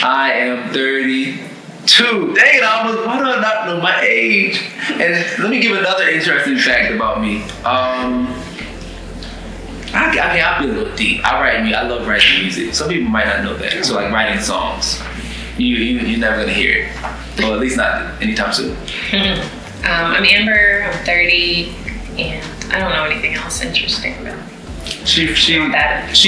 I am 32. Dang it, why do I not know my age? And let me give another interesting fact about me. I'll be a little deep. I love writing music. Some people might not know that. So like writing songs. You're never gonna hear it. Well, at least not anytime soon. I'm Amber, I'm 30, and I don't know anything else interesting about me. She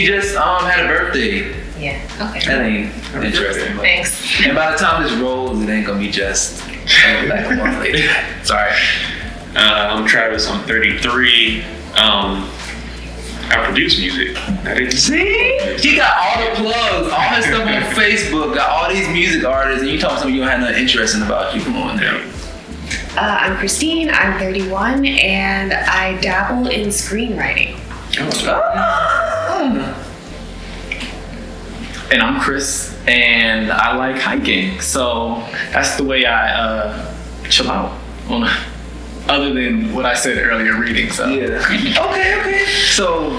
just had a birthday. Yeah, okay. That ain't interesting. Thanks. And by the time this rolls, it ain't gonna be just like a month later. Sorry. I'm Travis, I'm 33. I produce music. See? He got all the plugs, all his stuff on Facebook, got all these music artists, and you told me you don't have nothing interesting about you. Come on now. I'm Christine, I'm 31, and I dabble in screenwriting. And I'm Chris, and I like hiking, so that's the way I chill out. Other than what I said earlier, reading. So yeah. Okay. So,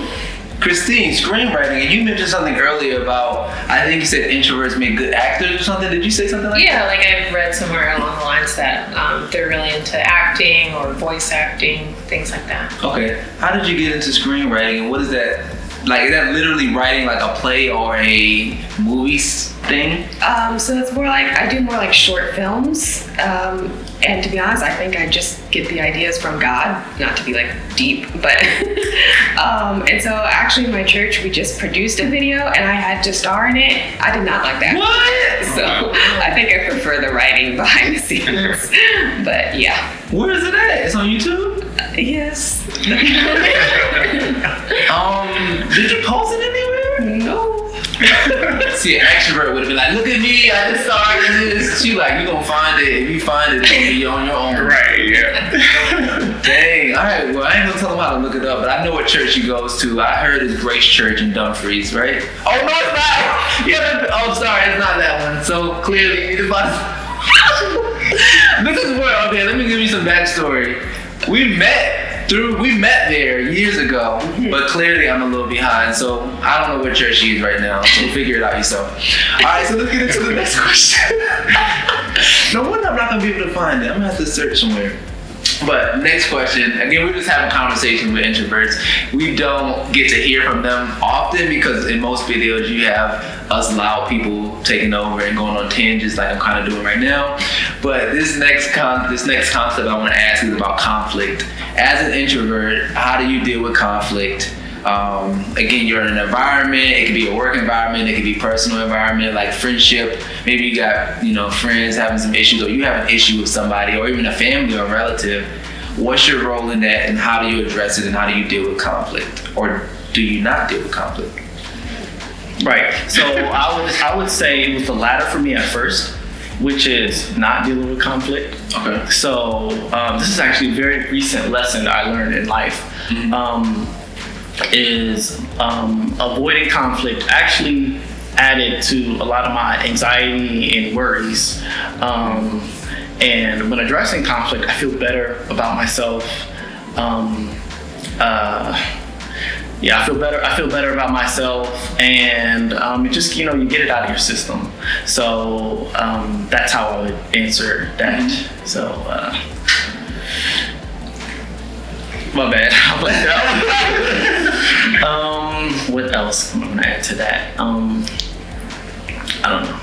Christine, screenwriting, and you mentioned something earlier about, I think you said introverts make good actors or something. Did you say something like that? Yeah, like I've read somewhere along the lines that they're really into acting or voice acting, things like that. Okay. How did you get into screenwriting, and what is that? Like, is that literally writing like a play or a movie thing? So it's more like, I do more like short films. And to be honest, I think I just get the ideas from God, not to be like deep, but, and so actually in my church, we just produced a video and I had to star in it. I did not like that. What? So I think I prefer the writing behind the scenes, but yeah. Where is it at? It's on YouTube? Yes. Did you post it anywhere? No. See, an extrovert would have been like, look at me, I just started this. She like, you gonna find it. If you find it, it's gonna be on your own. Right, yeah. Dang. All right, well, I ain't gonna tell them how to look it up, but I know what church he goes to. I heard it's Grace Church in Dumfries, right? Oh, no, it's not. Yeah, sorry, it's not that one. So clearly, it's about This is where, okay, let me give you some backstory. We met there years ago, but clearly I'm a little behind, so I don't know what church she is right now, so figure it out yourself. Alright, so let's get into the next question. No wonder I'm not gonna be able to find it. I'm gonna have to search somewhere. But next question, again, we're just having conversations with introverts. We don't get to hear from them often because in most videos you have us loud people taking over and going on tangents like I'm kind of doing right now. But this next concept I want to ask is about conflict. As an introvert, how do you deal with conflict? Again, you're in an environment. It could be a work environment. It could be personal environment, like friendship. Maybe you got friends having some issues, or you have an issue with somebody, or even a family or a relative. What's your role in that, and how do you address it, and how do you deal with conflict, or do you not deal with conflict? Right. So I would say it was the latter for me at first, which is not dealing with conflict. Okay. So this is actually a very recent lesson that I learned in life. Mm-hmm. Is avoiding conflict actually added to a lot of my anxiety and worries. And when addressing conflict, I feel better about myself. I feel better about myself, and it just you get it out of your system. So that's how I would answer that. Mm-hmm. So. My bad. What else am I gonna add to that? I don't know.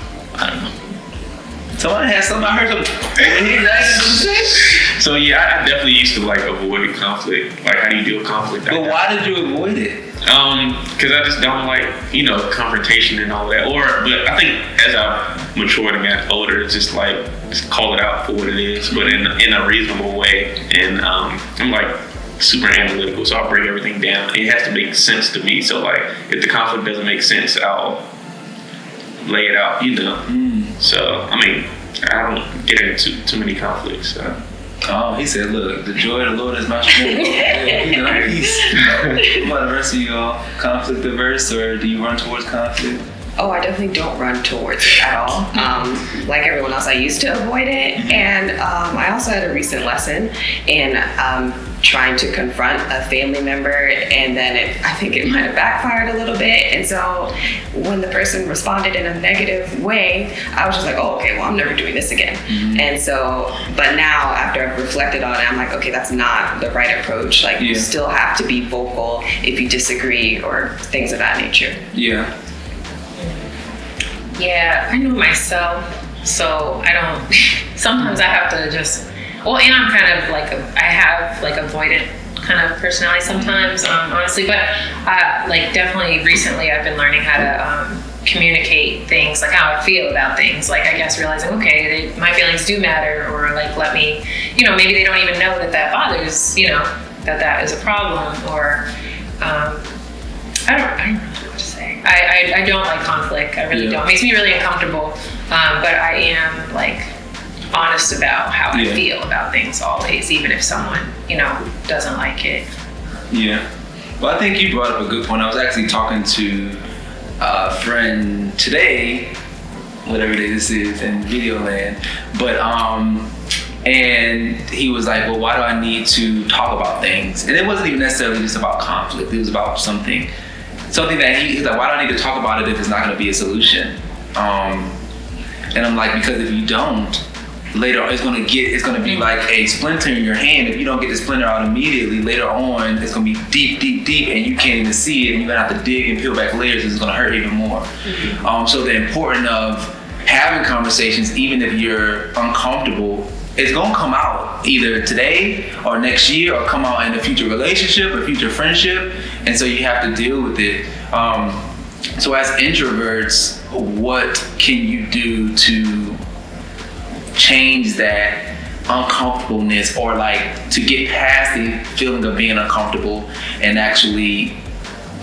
Someone has something. I heard something. So yeah, I definitely used to avoid conflict. Like, how do you deal with conflict? But why did you avoid it? Because I just don't like confrontation and all that. But I think as I've matured and got older, it's just call it out for what it is, but in a reasonable way. And I'm super analytical, so I'll break everything down. It has to make sense to me. So if the conflict doesn't make sense, I'll lay it out, So I don't get into too many conflicts. Oh, he said, look, the joy of the Lord is my strength. What about the rest of you all? Conflict averse, or do you run towards conflict? Oh, I definitely don't run towards it at all. Like everyone else, I used to avoid it. And I also had a recent lesson in trying to confront a family member, and then I think it might have backfired a little bit. And so when the person responded in a negative way, I was just like, oh, okay, well, I'm never doing this again. And so, but now after I've reflected on it, I'm like, okay, that's not the right approach. Like, you still have to be vocal if you disagree or things of that nature. Yeah. Yeah, I know myself, so I don't. Sometimes I have to just. Well, and I'm kind of like I have like avoidant kind of personality sometimes, honestly. But like definitely recently, I've been learning how to communicate things, like how I feel about things. Like I guess realizing, okay, my feelings do matter, or like let me, maybe they don't even know that bothers, that is a problem, or I don't know what to say. I don't like conflict. I really don't. It makes me really uncomfortable. But I am like honest about how I feel about things always, even if someone, doesn't like it. Yeah. Well, I think you brought up a good point. I was actually talking to a friend today, whatever day this is, in video land. But and he was like, well, why do I need to talk about things? And it wasn't even necessarily just about conflict. It was about something that he's like, why do I need to talk about it if it's not going to be a solution? And I'm like, because if you don't, later it's going to be like a splinter in your hand. If you don't get the splinter out immediately, later on it's going to be deep, deep, deep, and you can't even see it, and you're going to have to dig and peel back layers, and it's going to hurt even more. So the importance of having conversations, even if you're uncomfortable, it's going to come out either today or next year, or come out in a future relationship or future friendship, and so you have to deal with it. So as introverts, what can you do to change that uncomfortableness, or like to get past the feeling of being uncomfortable and actually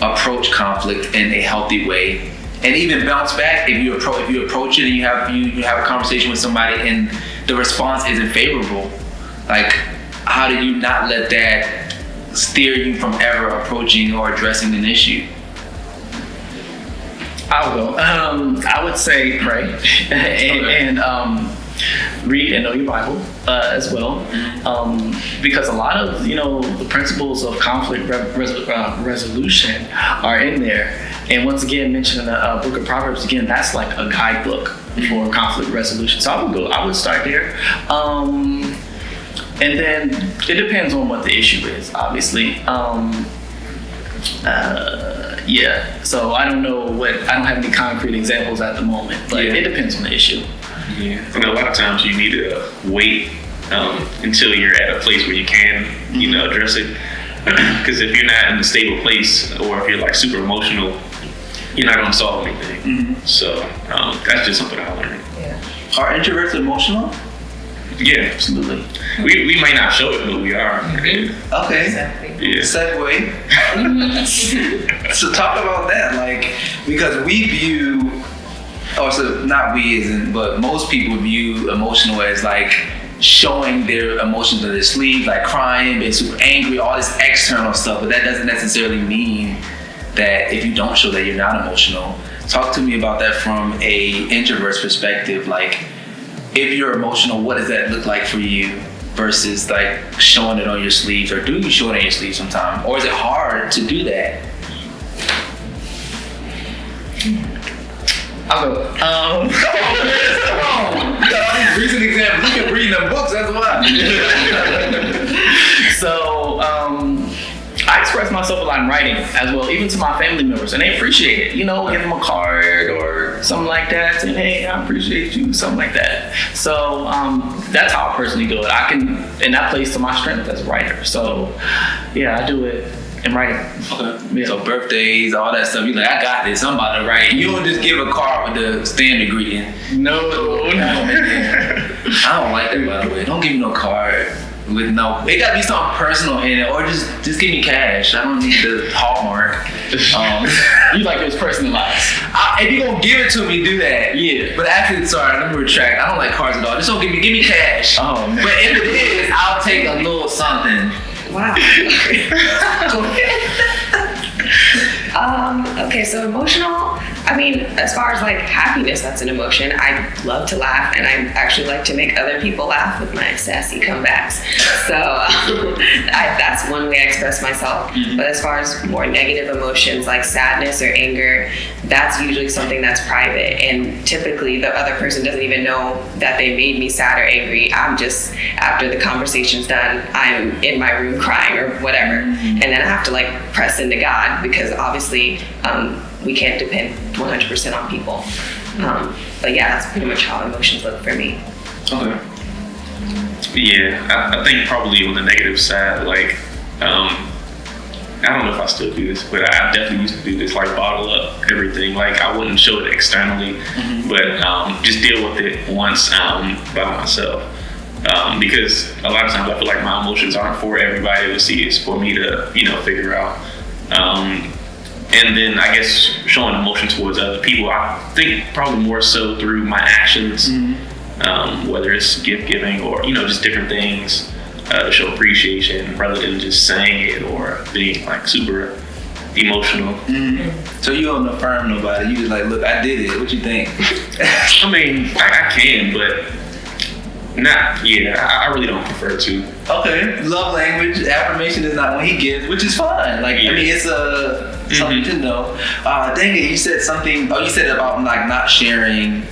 approach conflict in a healthy way, and even bounce back if you approach it and you have a conversation with somebody and the response isn't favorable? Like, how do you not let that steer you from ever approaching or addressing an issue? I'll go. I would say pray and read and know your Bible as well, because a lot of the principles of conflict resolution are in there. And once again, mentioned in the book of Proverbs, again, that's like a guidebook for conflict resolution. So I would start there. And then it depends on what the issue is, obviously. So I don't have any concrete examples at the moment, but it depends on the issue. Yeah, and a lot of times you need to wait until you're at a place where you can, address it. Because if you're not in a stable place, or if you're like super emotional, you're not going to solve anything. So that's just something I learned. Yeah. Are introverts emotional? Yeah, absolutely. We might not show it, but we are. Okay. Exactly. Yeah. Segue. So talk about that, like, because we view, but most people view emotional as like showing their emotions on their sleeve, like crying, being super angry, all this external stuff. But that doesn't necessarily mean that if you don't show that, you're not emotional. Talk to me about that from a introvert's perspective. Like, if you're emotional, what does that look like for you versus like showing it on your sleeves? Or do you show it on your sleeves sometimes? Or is it hard to do that? I'll go. Come on. You got all these recent examples. You can read them books, that's why. So, I express myself a lot in writing as well, even to my family members, and they appreciate it. Give them a card or something like that, saying, hey, I appreciate you, something like that. So that's how I personally do it. And that plays to my strength as a writer. So yeah, I do it in writing. Okay. Yeah. So birthdays, all that stuff, you're like, I got this, I'm about to write. You don't just give a card with the standard greeting. No. I don't like that, by the way. Don't give me no card with no. It gotta be something personal in it, or just give me cash. I don't need the Hallmark. You like it personalized. If you gonna give it to me, do that. Yeah. But actually, sorry, let me retract. I don't like cards at all. Just don't give me cash. Oh man. But if it is, I'll take a little something. Wow. Okay, so emotional. I mean, as far as like happiness, that's an emotion. I love to laugh, and I actually like to make other people laugh with my sassy comebacks. So that's one way I express myself. But as far as more negative emotions like sadness or anger, that's usually something that's private, and typically the other person doesn't even know that they made me sad or angry. I'm just, after the conversation's done, I'm in my room crying or whatever, and then I have to like press into God, because obviously we can't depend 100% on people. But yeah, that's pretty much how emotions look for me. Okay. Yeah, I think probably on the negative side, like, I don't know if I still do this, but I definitely used to do this, like bottle up everything. Like I wouldn't show it externally, but just deal with it once by myself. Because a lot of times I feel like my emotions aren't for everybody to see, it's for me to, figure out. And then I guess showing emotion towards other people, I think probably more so through my actions, whether it's gift giving or, just different things. To show appreciation rather than just saying it or being like super emotional. So you don't affirm nobody, you just like, look, I did it, what you think? I mean, I can, but not, I really don't prefer to. Okay, love language, affirmation is not what he gives, which is fine. Like, I mean, it's something to know. Dang it, you said something, you said about like not sharing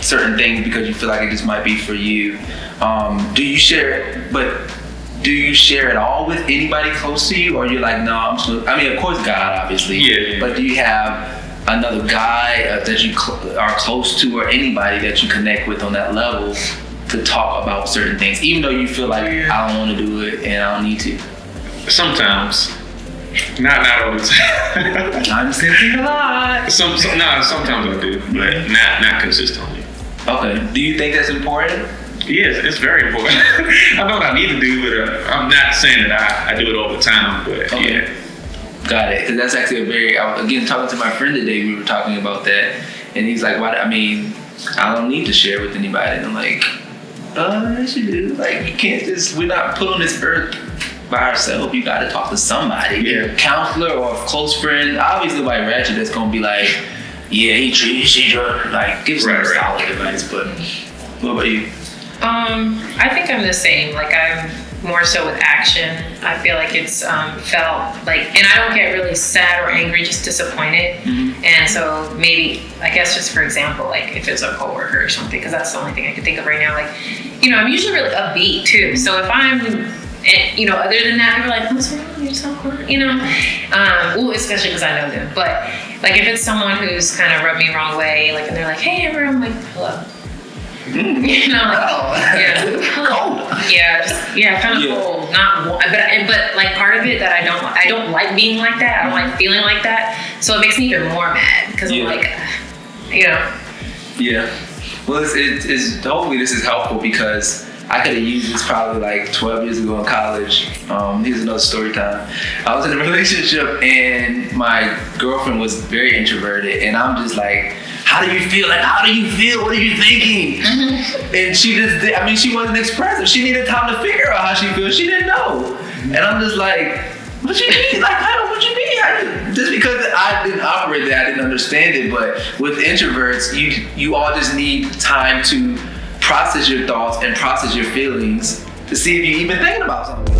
certain things because you feel like it just might be for you. Do you share it all with anybody close to you, or you're like, no, I mean, of course God, obviously. Yeah. But do you have another guy that you are close to, or anybody that you connect with on that level to talk about certain things, even though you feel like I don't want to do it and I don't need to? Sometimes. Not all the time. I'm thinking a lot. Sometimes I do, but not consistently. Okay. Do you think that's important? Yes, it's very important. I know what I need to do, but I'm not saying that I do it all the time, but yeah. Got it. Because that's actually again, talking to my friend today, we were talking about that, and he's like, I don't need to share with anybody. And I'm like, yes you do. Like, you can't we're not put on this earth by ourselves. You got to talk to somebody. Yeah. Counselor or a close friend. Obviously, like Ratchet, that's going to be like, yeah, he like, give some solid advice. But what about you? I think I'm the same. Like, I'm more so with action. I feel like it's felt like, and I don't get really sad or angry, just disappointed. And so maybe, I guess just for example, like if it's a coworker or something, because that's the only thing I can think of right now. Like, I'm usually really upbeat too. So if I'm, other than that, people are like, what's wrong? You're so quiet, especially because I know them. But like if it's someone who's kind of rubbed me the wrong way, like, and they're like, hey, Amber, I'm like, hello. Cold. Kind of cold. Not, but like part of it that I don't like being like that. I don't like feeling like that. So it makes me even more mad because I'm like, Yeah. Well, it's hopefully this is helpful, because I could have used this probably like 12 years ago in college. Here's another story time. I was in a relationship and my girlfriend was very introverted, and I'm just like, how do you feel? Like, how do you feel? What are you thinking? And she she wasn't expressive. She needed time to figure out how she feels. She didn't know. And I'm just like, what you mean? Like, what you mean? Just because I didn't operate that, I didn't understand it. But with introverts, you all just need time to process your thoughts and process your feelings to see if you're even thinking about something.